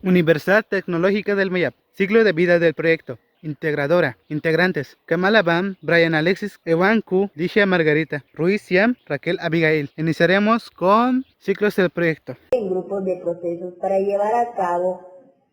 Universidad Tecnológica del Mayab. Ciclo de vida del proyecto. Integradora. Integrantes. Kamala Bam, Brian Alexis, Ewan Q, Ligia Margarita, Ruiz Siam, Raquel Abigail. Iniciaremos con ciclos del proyecto. En grupos de procesos para llevar a cabo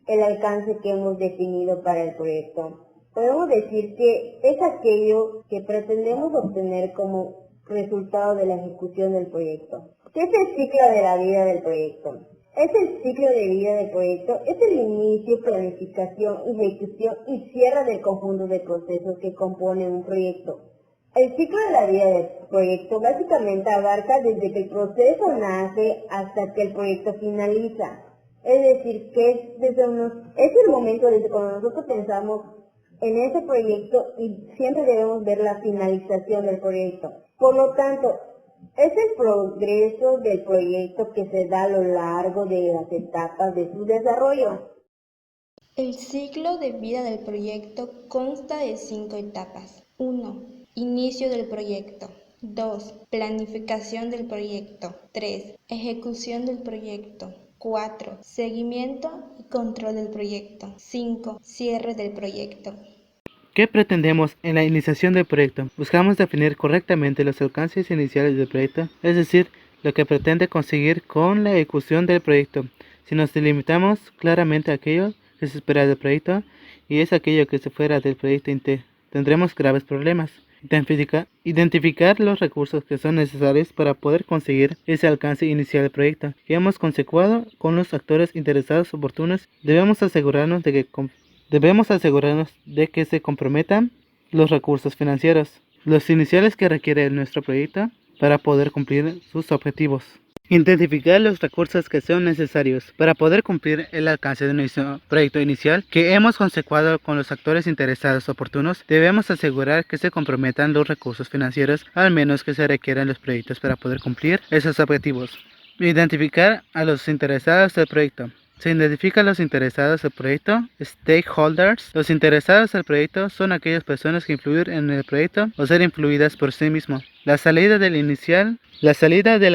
el alcance que hemos definido para el proyecto. Podemos decir que es aquello que pretendemos obtener como resultado de la ejecución del proyecto. ¿Qué es el ciclo de la vida del proyecto? Es el ciclo de vida del proyecto, es el inicio, planificación, ejecución y cierre del conjunto de procesos que componen un proyecto. El ciclo de la vida del proyecto básicamente abarca desde que el proceso nace hasta que el proyecto finaliza. Es decir, que es el momento desde cuando nosotros pensamos en ese proyecto y siempre debemos ver la finalización del proyecto. Por lo tanto, es el progreso del proyecto que se da a lo largo de las etapas de su desarrollo. El ciclo de vida del proyecto consta de 5 etapas. 1. Inicio del proyecto. 2. Planificación del proyecto. 3. Ejecución del proyecto. 4. Seguimiento y control del proyecto. 5. Cierre del proyecto. ¿Qué pretendemos en la iniciación del proyecto? Buscamos definir correctamente los alcances iniciales del proyecto, es decir, lo que pretende conseguir con la ejecución del proyecto. Si nos delimitamos claramente a aquello que se espera del proyecto y es aquello que se fuera del proyecto, tendremos graves problemas. Identificar los recursos que son necesarios para poder conseguir ese alcance inicial del proyecto. Que hemos consecuado con los actores interesados oportunos, debemos asegurarnos de que se comprometan los recursos financieros, los iniciales que requiere nuestro proyecto para poder cumplir sus objetivos. Identificar los recursos que son necesarios para poder cumplir el alcance de nuestro proyecto inicial que hemos consecuado con los actores interesados oportunos. Debemos asegurar que se comprometan los recursos financieros, al menos que se requieran los proyectos para poder cumplir esos objetivos. Identificar a los interesados del proyecto. Se identifican los interesados del proyecto, stakeholders. Los interesados del proyecto son aquellas personas que influyen en el proyecto o ser influidas por sí mismos. La salida de la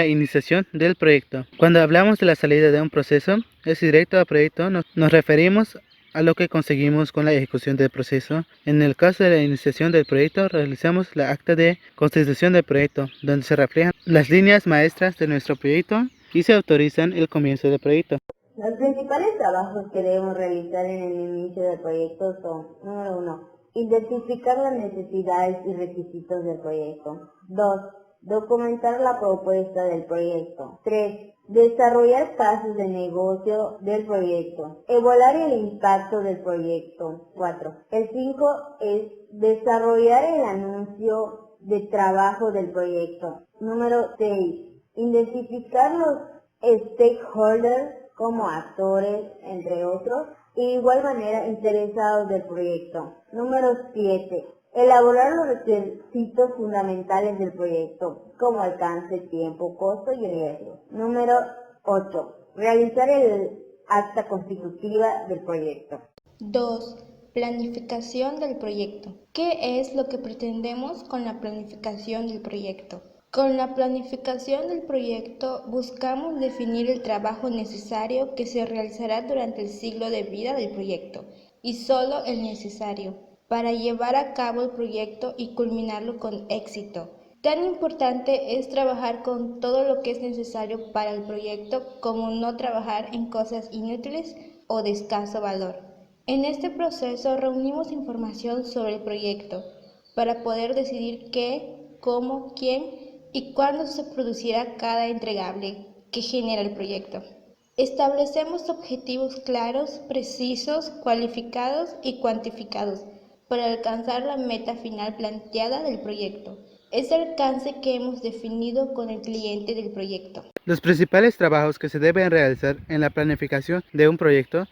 iniciación del proyecto. Cuando hablamos de la salida de un proceso, es directo al proyecto, nos referimos a lo que conseguimos con la ejecución del proceso. En el caso de la iniciación del proyecto, realizamos la acta de constitución del proyecto, donde se reflejan las líneas maestras de nuestro proyecto y se autorizan el comienzo del proyecto. Los principales trabajos que debemos realizar en el inicio del proyecto son: número 1, identificar las necesidades y requisitos del proyecto. 2, documentar la propuesta del proyecto. 3, desarrollar casos de negocio del proyecto. Evaluar el impacto del proyecto. 4. El 5 es desarrollar el anuncio de trabajo del proyecto. Número 6, identificar los stakeholders como actores, entre otros, y de igual manera interesados del proyecto. Número 7. Elaborar los requisitos fundamentales del proyecto, como alcance, tiempo, costo y riesgo. Número 8. Realizar el acta constitutiva del proyecto. 2. Planificación del proyecto. ¿Qué es lo que pretendemos con la planificación del proyecto? Con la planificación del proyecto buscamos definir el trabajo necesario que se realizará durante el ciclo de vida del proyecto, y solo el necesario, para llevar a cabo el proyecto y culminarlo con éxito. Tan importante es trabajar con todo lo que es necesario para el proyecto como no trabajar en cosas inútiles o de escaso valor. En este proceso reunimos información sobre el proyecto para poder decidir qué, cómo, quién y cuándo se producirá cada entregable que genera el proyecto. Establecemos objetivos claros, precisos, cualificados y cuantificados para alcanzar la meta final planteada del proyecto. Es el alcance que hemos definido con el cliente del proyecto. Los principales trabajos que se deben realizar en la planificación de un proyecto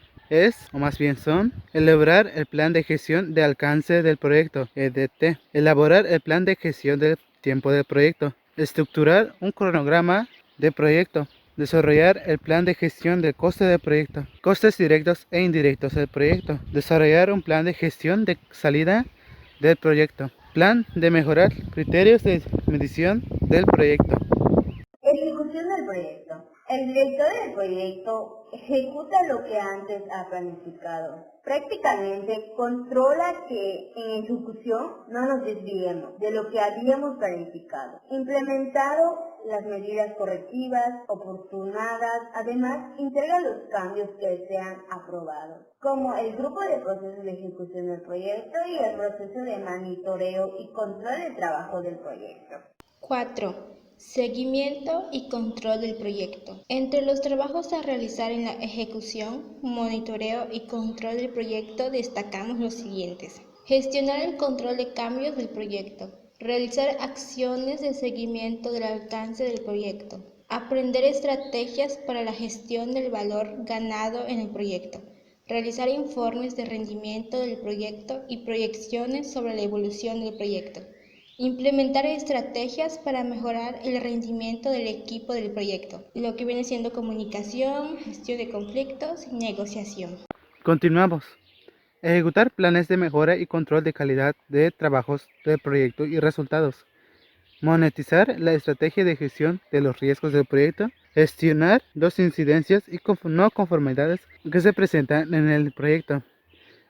son elaborar el plan de gestión de alcance del proyecto, EDT, elaborar el plan de gestión del tiempo del proyecto, estructurar un cronograma de proyecto, desarrollar el plan de gestión del coste del proyecto, costes directos e indirectos del proyecto, desarrollar un plan de gestión de salida del proyecto, plan de mejorar criterios de medición del proyecto. Ejecución del proyecto. El director del proyecto ejecuta lo que antes ha planificado. Prácticamente controla que en ejecución no nos desviemos de lo que habíamos planificado. Implementado las medidas correctivas oportunadas, además entrega los cambios que se han aprobado, como el grupo de procesos de ejecución del proyecto y el proceso de monitoreo y control del trabajo del proyecto. 4. Seguimiento y control del proyecto. Entre los trabajos a realizar en la ejecución, monitoreo y control del proyecto destacamos los siguientes. Gestionar el control de cambios del proyecto. Realizar acciones de seguimiento del alcance del proyecto. Aprender estrategias para la gestión del valor ganado en el proyecto. Realizar informes de rendimiento del proyecto y proyecciones sobre la evolución del proyecto. Implementar estrategias para mejorar el rendimiento del equipo del proyecto, lo que viene siendo comunicación, gestión de conflictos y negociación. Continuamos. Ejecutar planes de mejora y control de calidad de trabajos del proyecto y resultados. Monetizar la estrategia de gestión de los riesgos del proyecto. Gestionar las incidencias y no conformidades que se presentan en el proyecto.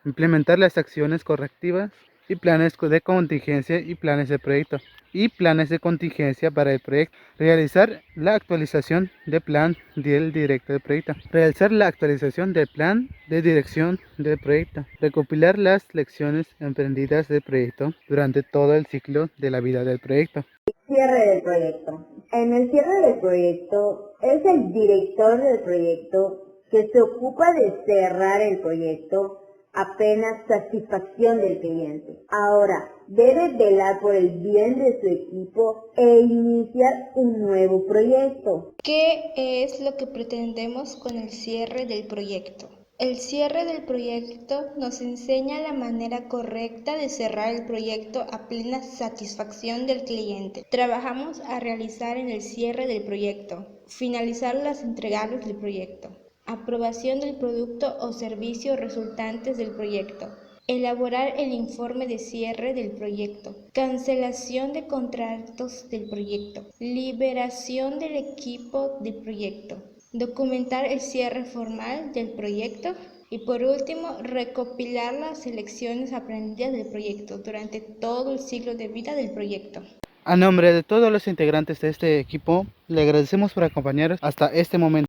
Implementar las acciones correctivas y planes de contingencia y planes de proyecto y planes de contingencia para el proyecto. Realizar la actualización del plan del director del proyecto. Realizar la actualización del plan de dirección del proyecto. Recopilar las lecciones emprendidas del proyecto durante todo el ciclo de la vida del proyecto. Cierre del proyecto. En el cierre del proyecto es el director del proyecto que se ocupa de cerrar el proyecto apenas satisfacción del cliente. Ahora, debe velar por el bien de su equipo e iniciar un nuevo proyecto. ¿Qué es lo que pretendemos con el cierre del proyecto? El cierre del proyecto nos enseña la manera correcta de cerrar el proyecto a plena satisfacción del cliente. Trabajamos a realizar en el cierre del proyecto, finalizar las entregables del proyecto, aprobación del producto o servicio resultantes del proyecto, elaborar el informe de cierre del proyecto, cancelación de contratos del proyecto, liberación del equipo del proyecto, documentar el cierre formal del proyecto y por último, recopilar las lecciones aprendidas del proyecto durante todo el ciclo de vida del proyecto. A nombre de todos los integrantes de este equipo, le agradecemos por acompañarnos hasta este momento.